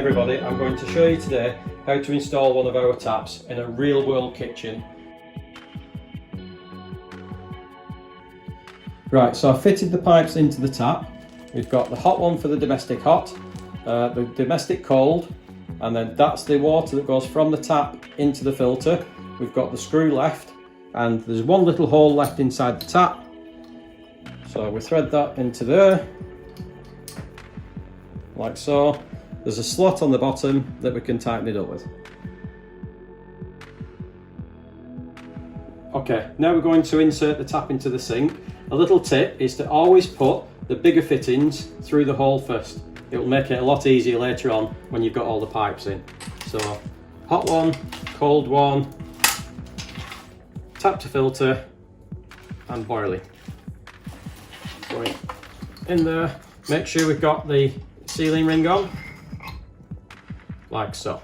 everybody, I'm going to show you today how to install one of our taps in a real world kitchen. Right, so I've fitted the pipes into the tap. We've got the hot one for the domestic hot, the domestic cold, and then that's the water that goes from the tap into the filter. We've got the screw left, and there's one little hole left inside the tap. So we thread that into there, like so. There's a slot on the bottom that we can tighten it up with. Okay, now we're going to insert the tap into the sink. A little tip is to always put the bigger fittings through the hole first. It will make it a lot easier later on when you've got all the pipes in. So, hot one, cold one, tap to filter, and boiling. Going in there. Make sure we've got the sealing ring on, like so.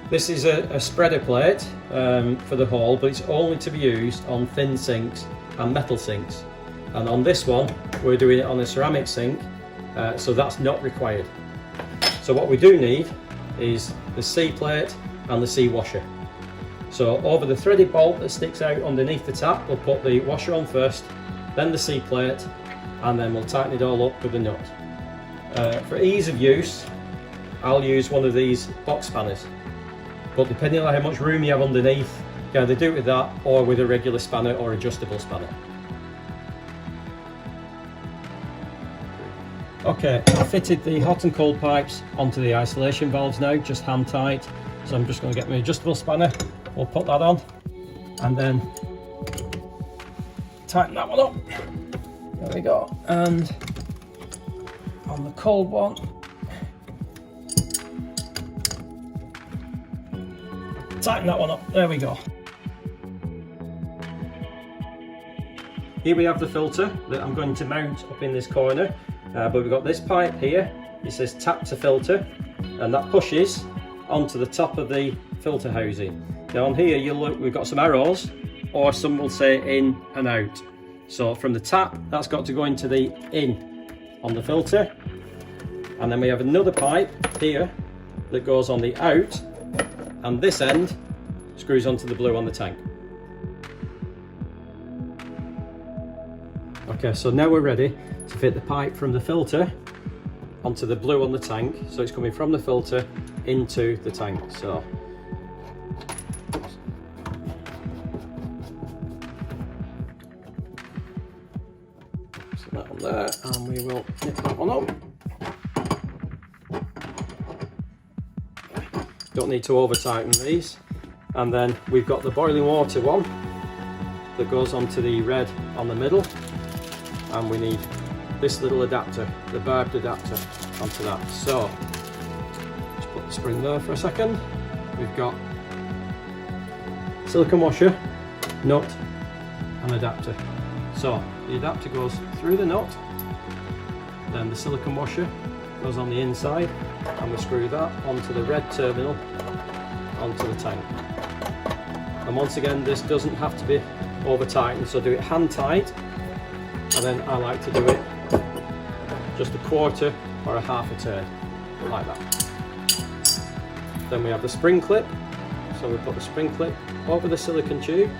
This is a spreader plate for the hole, but it's only to be used on thin sinks and metal sinks. And on this one, we're doing it on a ceramic sink, so that's not required. So what we do need is the C plate and the C washer. So over the threaded bolt that sticks out underneath the tap, we'll put the washer on first, then the C plate, and then we'll tighten it all up with a nut. For ease of use, I'll use one of these box spanners. But depending on how much room you have underneath, you can either do it with that or with a regular spanner or adjustable spanner. Okay, I fitted the hot and cold pipes onto the isolation valves now, just hand tight. So I'm just going to get my adjustable spanner, we'll put that on, and then tighten that one up. There we go. And on the cold one, tighten that one up, there we go. Here we have the filter that I'm going to mount up in this corner, but we've got this pipe here, it says tap to filter, and that pushes onto the top of the filter housing. Now on here you'll look, we've got some arrows, or some will say in and out. So from the tap, that's got to go into the in on the filter, and then we have another pipe here that goes on the out, and this end screws onto the blue on the tank. Okay, so now we're ready to fit the pipe from the filter onto the blue on the tank. So it's coming from the filter into the tank. So that one there, and we will nip that one up. Don't need to over tighten these. And then we've got the boiling water one that goes onto the red on the middle, and we need this little adapter, the barbed adapter, onto that. So just put the spring there for a second. We've got silicone washer, nut, and adapter. So the adapter goes through the nut, then the silicone washer goes on the inside, and we screw that onto the red terminal onto the tank. And once again, this doesn't have to be over tightened, so do it hand tight, and then I like to do it just a quarter or a half a turn, like that. Then we have the spring clip, so we put the spring clip over the silicone tube,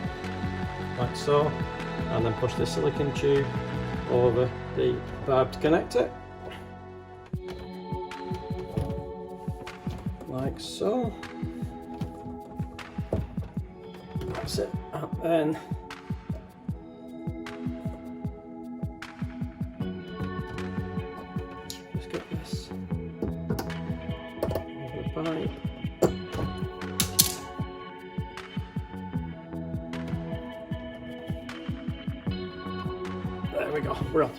like so, and then push the silicone tube over the barbed connector, like so. That's it. And then just get this over the pipe. There we go, we're on.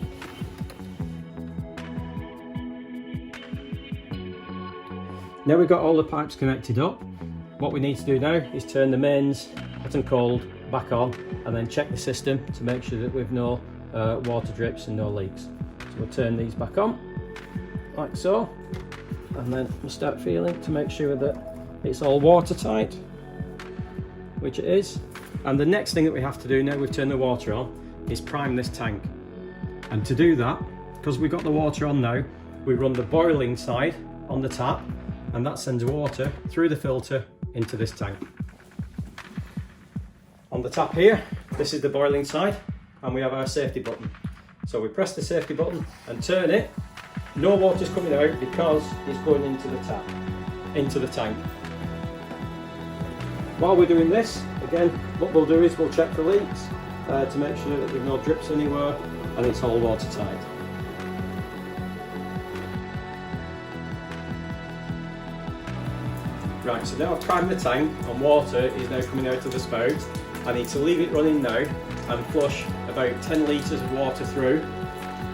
Now we've got all the pipes connected up, what we need to do now is turn the mains hot and cold back on, and then check the system to make sure that we've no water drips and no leaks. So we'll turn these back on, like so, and then we'll start feeling to make sure that it's all watertight, which it is. And the next thing that we have to do now we've turned the water on is prime this tank. And to do that, because we've got the water on now, we run the boiling side on the tap, and that sends water through the filter into this tank. On the tap here, this is the boiling side, and we have our safety button. So we press the safety button and turn it. No water's coming out because it's going into the tap, into the tank. While we're doing this, again, what we'll do is we'll check for leaks to make sure that there's no drips anywhere and it's all watertight. Right, so now I've primed the tank and water is now coming out of the spout. I need to leave it running now and flush about 10 litres of water through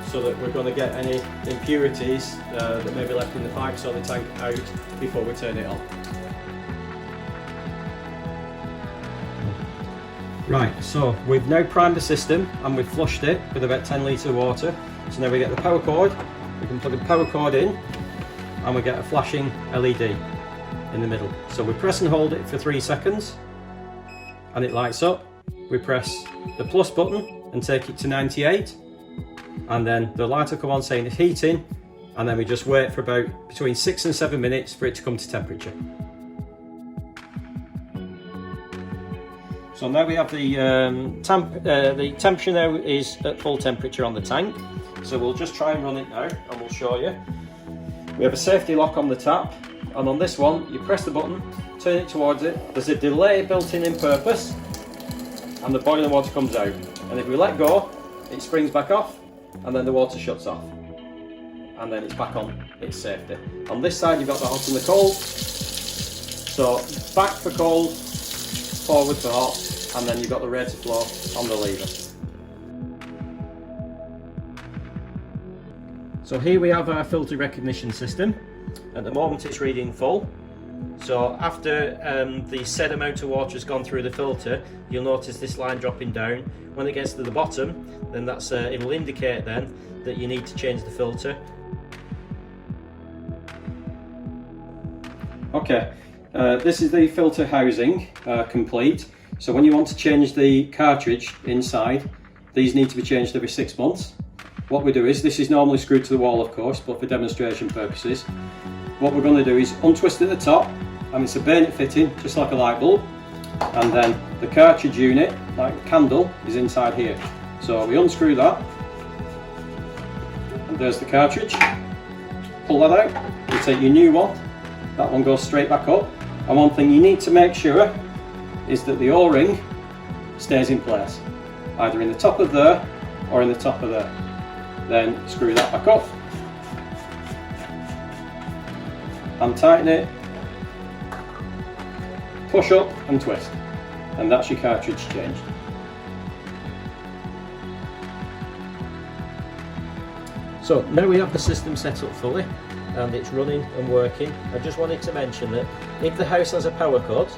so that we're going to get any impurities that may be left in the pipes or the tank out before we turn it on. Right, so we've now primed the system and we've flushed it with about 10 litres of water. So now we get the power cord, we can plug the power cord in and we get a flashing LED in the middle. So we press and hold it for 3 seconds and it lights up. We press the plus button and take it to 98 and then the light will come on saying it's heating, and then we just wait for about between 6 and 7 minutes for it to come to temperature. So now we have the temperature now is at full temperature on the tank. So we'll just try and run it now and we'll show you. We have a safety lock on the tap, and on this one you press the button, turn it towards it. There's a delay built in purpose and the boiling water comes out. And if we let go, it springs back off and then the water shuts off. And then it's back on its safety. On this side you've got the hot and the cold. So back for cold, forward for hot, and then you've got the rate of flow on the lever. So here we have our filter recognition system. At the moment it's reading full. So after the said amount of water has gone through the filter, you'll notice this line dropping down. When it gets to the bottom, then that's it will indicate then that you need to change the filter. Okay, this is the filter housing complete. So when you want to change the cartridge inside, these need to be changed every 6 months. What we do is, this is normally screwed to the wall of course, but for demonstration purposes, what we're going to do is untwist at the top, and it's a bayonet fitting, just like a light bulb, and then the cartridge unit, like the candle, is inside here. So we unscrew that, and there's the cartridge. Pull that out, you take your new one, that one goes straight back up, and one thing you need to make sure is that the O-ring stays in place, either in the top of there or in the top of there. Then screw that back up, and tighten it, push up and twist, and that's your cartridge changed. So now we have the system set up fully and it's running and working. I just wanted to mention that if the house has a power cut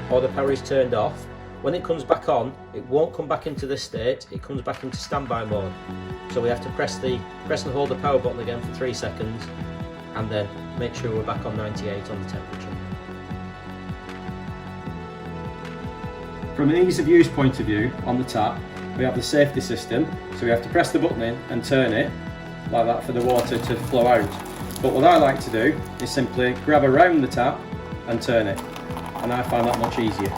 or the power is turned off, when it comes back on, it won't come back into this state, it comes back into standby mode. So we have to press and hold the power button again for 3 seconds and then make sure we're back on 98 on the temperature. From an ease of use point of view, on the tap, we have the safety system, so we have to press the button in and turn it like that for the water to flow out. But what I like to do is simply grab around the tap and turn it, and I find that much easier.